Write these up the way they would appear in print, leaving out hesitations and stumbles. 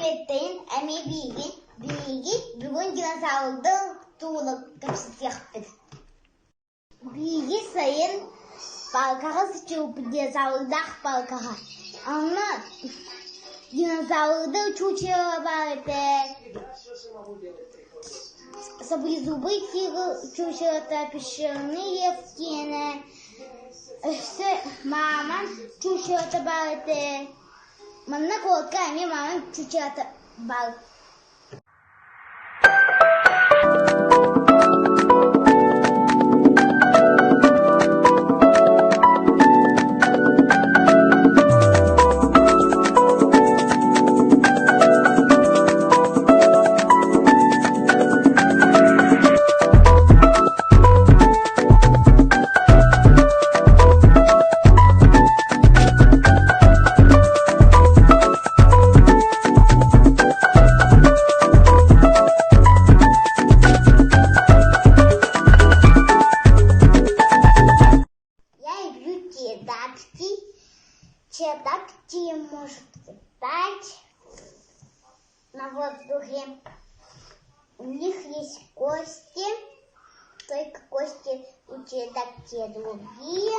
Betteyin emi bilgi bugün dinozavurda tuğluk kapsıt yaptık. Bilgi sayın balkağa sıçıp dinozavurda balkağa. Ama dinozаврда чучело балete. Саблезубый тигр чучело-то пещерные в стене. Мама чучело-то балете. Манна котка, а мне мама чучело-то балete. Чердак может летать на воздухе. У них есть кости, только кости у чердака другие,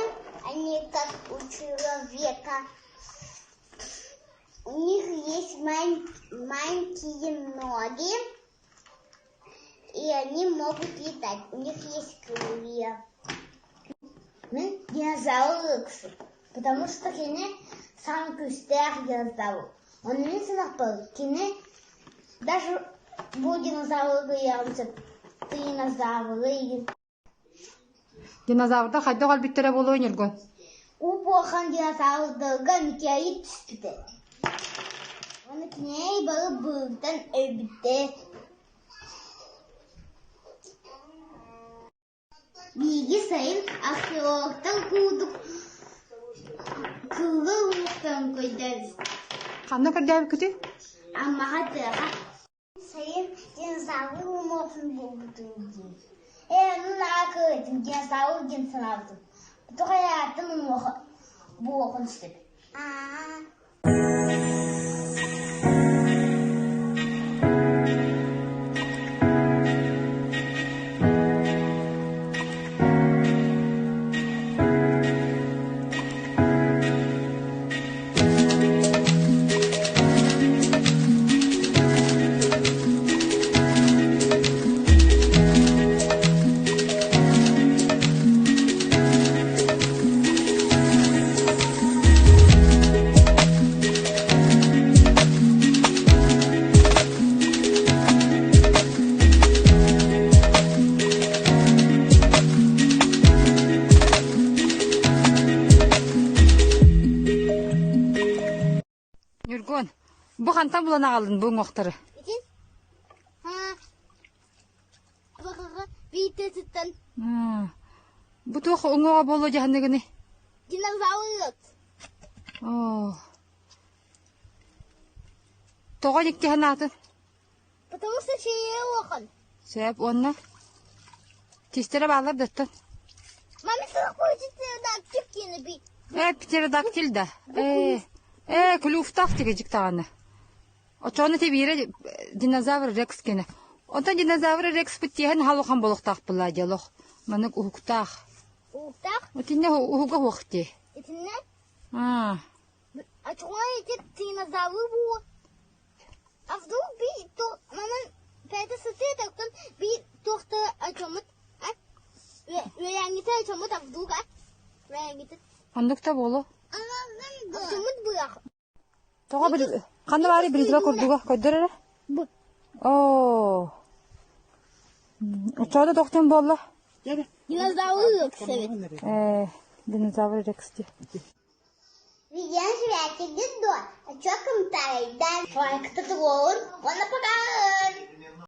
они как у человека. У них есть маленькие ноги, и они могут летать. У них есть крылья. Динозавры. Потому что кене сам кустер динозавр. Он не знал, кене даже bu dinozavrı yalnız dinozavrı. Dinozavrda hayda kal bittere bolu oynargon. O boğan dinozavrda mikayi tüstüde. Onu kine bağı bığdan öbüde. Bilgi sayın arkeologdan kurduk. Kılı muhtan koydarız. Kanna kadar kötü? Ama hadi sayın dinozavr muhtan buldum. Nuna kırdım dinozavr cinsin aldım. Bu da hayatım bu okun istedim. Yurgon, bu kantan bulana kaldın bu muhtarı. İçin? Bakaka bir tesitten. Bu tuğ ungoğa bolu jahanne gini. Dinozavr. Toğa yekti hanatın. Потому что şeye bakın. Sebep onunla. Tistere bağlar döttün. Mami sana koyacak da çık yine bir. Pterodaktil de. Kluftak tigecik tağını. O çoğunu tebire dinozavr rex gene. Ondan dinozavr rex bittiğen halukan boluk tak bula jalok. Manık uhuktak. Uhuktak? O tinne uhuga uhukti. İçinde? Açıklar için dinozavr bu. Afdu bir manın perde sıtı taktın bir tohta açamut. Reyangita açamut afdu kat. Reyangita. Andukta bolu. Açamut bırak. Toğa bir kanı bari bir izba kurduga koydurur. Bu. Çoğu da doktan bolla. Dinozavr yok sevet. Dinozavr rex diye. Видео связи до. А чё комментарий? Да, кто-то говорит, он напугал.